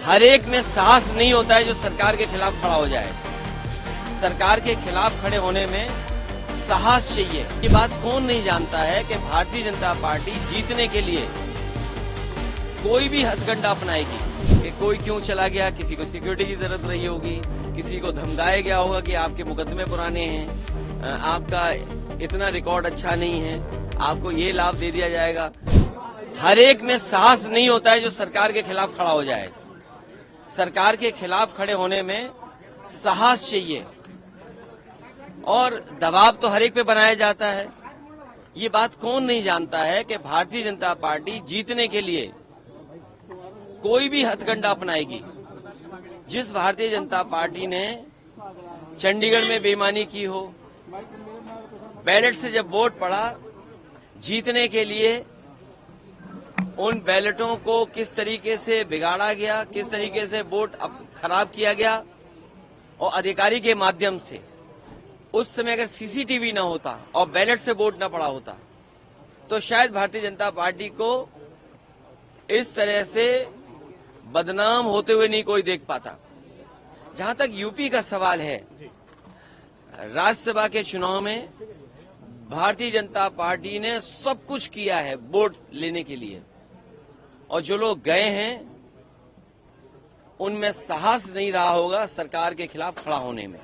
हर एक में साहस नहीं होता है जो सरकार के खिलाफ खड़ा हो जाए। सरकार के खिलाफ खड़े होने में साहस चाहिए। ये बात कौन नहीं जानता है कि भारतीय जनता पार्टी जीतने के लिए कोई भी हथकंडा अपनाएगी। कि कोई क्यों चला गया, किसी को सिक्योरिटी की जरूरत रही होगी, किसी को धमकाया गया होगा कि आपके मुकदमे पुराने हैं, आपका इतना रिकॉर्ड अच्छा नहीं है, आपको ये लाभ दे दिया जाएगा। हर एक में साहस नहीं होता है जो सरकार के खिलाफ खड़ा हो जाए। सरकार के खिलाफ खड़े होने में साहस चाहिए और दबाव तो हर एक पे बनाया जाता है। ये बात कौन नहीं जानता है कि भारतीय जनता पार्टी जीतने के लिए कोई भी हथकंडा अपनाएगी। जिस भारतीय जनता पार्टी ने चंडीगढ़ में बेईमानी की हो, बैलेट से जब वोट पड़ा, जीतने के लिए उन बैलेटों को किस तरीके से बिगाड़ा गया, किस तरीके से वोट खराब किया गया, और अधिकारी के माध्यम से उस समय अगर सीसीटीवी न होता और बैलेट से वोट न पड़ा होता तो शायद भारतीय जनता पार्टी को इस तरह से बदनाम होते हुए नहीं कोई देख पाता। जहां तक यूपी का सवाल है, राज्यसभा के चुनाव में भारतीय जनता पार्टी ने सब कुछ किया है वोट लेने के लिए, और जो लोग गए हैं उनमें साहस नहीं रहा होगा सरकार के खिलाफ खड़ा होने में।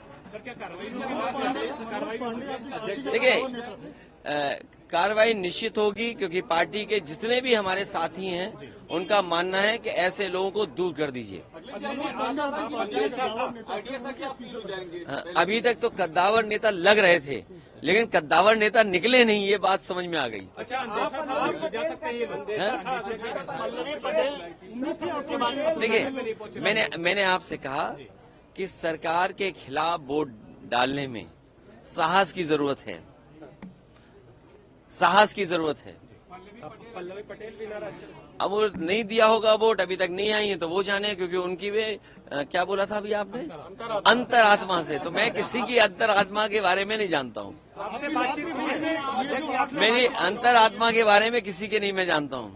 देखिए, कार्रवाई निश्चित होगी, क्योंकि पार्टी के जितने भी हमारे साथी हैं उनका मानना है कि ऐसे लोगों को दूर कर दीजिए। अभी तक तो कद्दावर नेता लग रहे थे, लेकिन कद्दावर नेता निकले नहीं, ये बात समझ में आ गई। देखिए, मैंने आपसे कहा कि सरकार के खिलाफ वोट डालने में साहस की जरूरत है, साहस की जरूरत है। अब वो नहीं दिया होगा वोट, अभी तक नहीं आई है, तो वो जाने, क्योंकि उनकी वे क्या बोला था अभी आपने, अंतरात्मा से। तो मैं किसी की अंतरात्मा के बारे में नहीं जानता हूँ। मेरी अंतरात्मा के बारे में किसी के नहीं मैं जानता हूँ।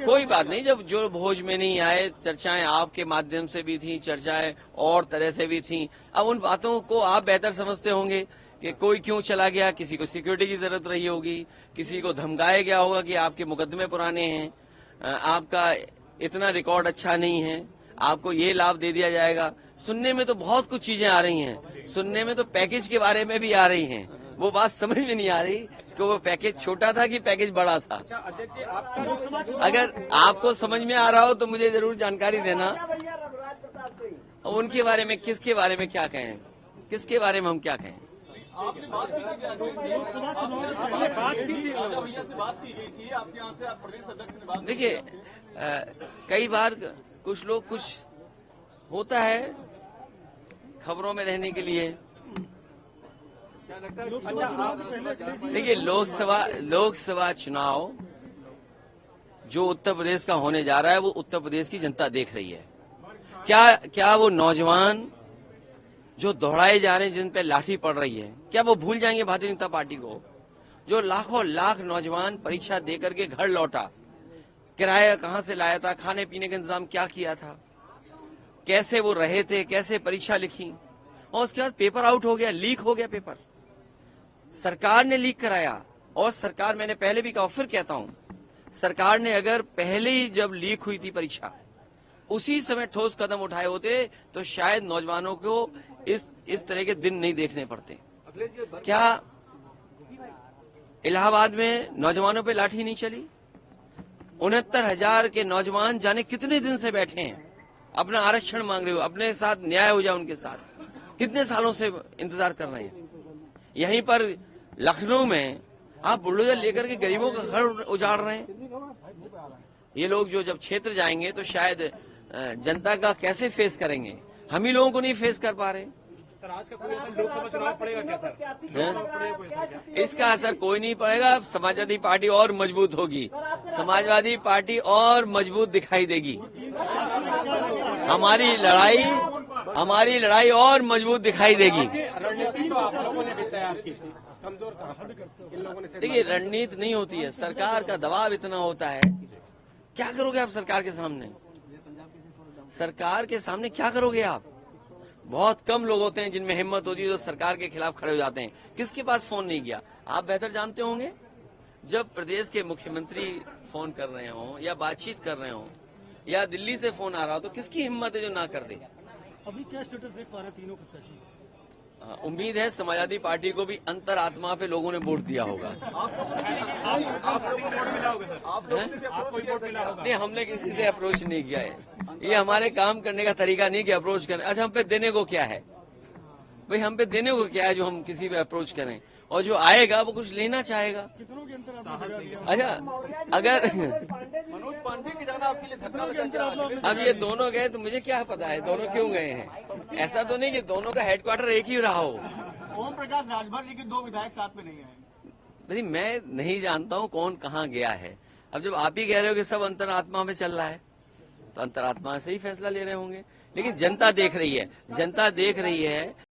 कोई बात नहीं, जब जो भोज में नहीं आए, चर्चाएं आपके माध्यम से भी थी, चर्चाएं और तरह से भी थी। अब उन बातों को आप बेहतर समझते होंगे कि कोई क्यों चला गया, किसी को सिक्योरिटी की जरूरत रही होगी, किसी को धमकाया गया होगा कि आपके मुकदमे पुराने हैं, आपका इतना रिकॉर्ड अच्छा नहीं है, आपको ये लाभ दे दिया जाएगा। सुनने में तो बहुत कुछ चीजें आ रही हैं, सुनने में तो पैकेज के बारे में भी आ रही हैं। वो बात समझ में नहीं आ रही कि वो पैकेज छोटा था कि पैकेज बड़ा था। अगर आपको समझ में आ रहा हो तो मुझे जरूर जानकारी देना। उनके बारे में, किसके बारे में क्या कहें, किसके बारे में हम क्या कहें। आपने बात की थी आपके यहाँ से, आप प्रदेश अध्यक्ष ने बात। देखिए, कई बार कुछ लोग, कुछ होता है खबरों में रहने के लिए। देखिए, लोकसभा चुनाव जो उत्तर प्रदेश का होने जा रहा है, वो उत्तर प्रदेश की जनता देख रही है। क्या वो नौजवान जो दौड़ाए जा रहे हैं, जिन पे लाठी पड़ रही है, क्या वो भूल जाएंगे भारतीय जनता पार्टी को? जो लाखों लाख नौजवान परीक्षा देकर के घर लौटा, किराया कहां से लाया था, खाने पीने का इंतजाम क्या किया था, कैसे वो रहे थे, कैसे परीक्षा लिखी, और उसके बाद पेपर आउट हो गया, लीक हो गया पेपर। सरकार ने लीक कराया, और सरकार, मैंने पहले भी कहा, फिर कहता हूं, सरकार ने अगर पहले ही जब लीक हुई थी परीक्षा, उसी समय ठोस कदम उठाए होते तो शायद नौजवानों को इस तरह के दिन नहीं देखने पड़ते। क्या इलाहाबाद में नौजवानों पे लाठी नहीं चली? 69,000 के नौजवान जाने कितने दिन से बैठे हैं, अपना आरक्षण मांग रहे हो, अपने साथ न्याय हो जाए उनके साथ, कितने सालों से इंतजार कर रहे हैं। यहीं पर लखनऊ में आप बुलडोजर लेकर के गरीबों का घर उजाड़ रहे हैं। ये लोग जो जब क्षेत्र जाएंगे तो शायद जनता का कैसे फेस करेंगे, हम ही लोगों को नहीं फेस कर पा रहे। सर, आज का कोई ऐसा लोकसभा चुनाव पड़ेगा क्या सर? इसका असर कोई नहीं पड़ेगा। समाजवादी पार्टी और मजबूत होगी, समाजवादी पार्टी और मजबूत दिखाई देगी। हमारी लड़ाई और मजबूत दिखाई देगी। देखिए, रणनीति नहीं होती है, सरकार का दबाव इतना होता है क्या करोगे आप सरकार के सामने? सरकार के सामने क्या करोगे आप? बहुत कम लोग होते हैं जिनमें हिम्मत होती है जो सरकार के खिलाफ खड़े हो जाते हैं। किसके पास फोन नहीं किया? आप बेहतर जानते होंगे। जब प्रदेश के मुख्यमंत्री फोन कर रहे हो या बातचीत कर रहे हो या दिल्ली से फोन आ रहा हो तो किसकी हिम्मत है जो ना कर दे? अभी क्या स्टेटस देख पा रहे हैं तीनों प्रत्याशी? उम्मीद है समाजवादी पार्टी को भी अंतरात्मा पे लोगों ने वोट दिया होगा। आप लोगों को वोट मिला होगा सर? आपको वोट मिला होगा? नहीं, हमने किसी से अप्रोच नहीं किया है। ये हमारे काम करने का तरीका नहीं कि अप्रोच करें। अच्छा, हम पे देने को क्या है भाई? हम पे देने को क्या है जो हम किसी पे अप्रोच करें? और जो आएगा वो कुछ लेना चाहेगा। कितनों के अंतर अच्छा, अगर मनोज पांडे की जगह आपके लिए धक्का लगा। अब ये दोनों गए तो मुझे क्या पता है दोनों क्यों गए हैं। ऐसा तो नहीं कि दोनों का हेडक्वार्टर एक ही रहा हो। ओम प्रकाश राजभर जी के 2 विधायक साथ में नहीं आए। नहीं, मैं नहीं जानता हूँ कौन कहाँ गया है। अब जब आप ही कह रहे हो कि सब अंतरात्मा में चल रहा है तो अंतरात्मा से ही फैसला ले रहे होंगे। लेकिन जनता देख रही है, जनता देख रही है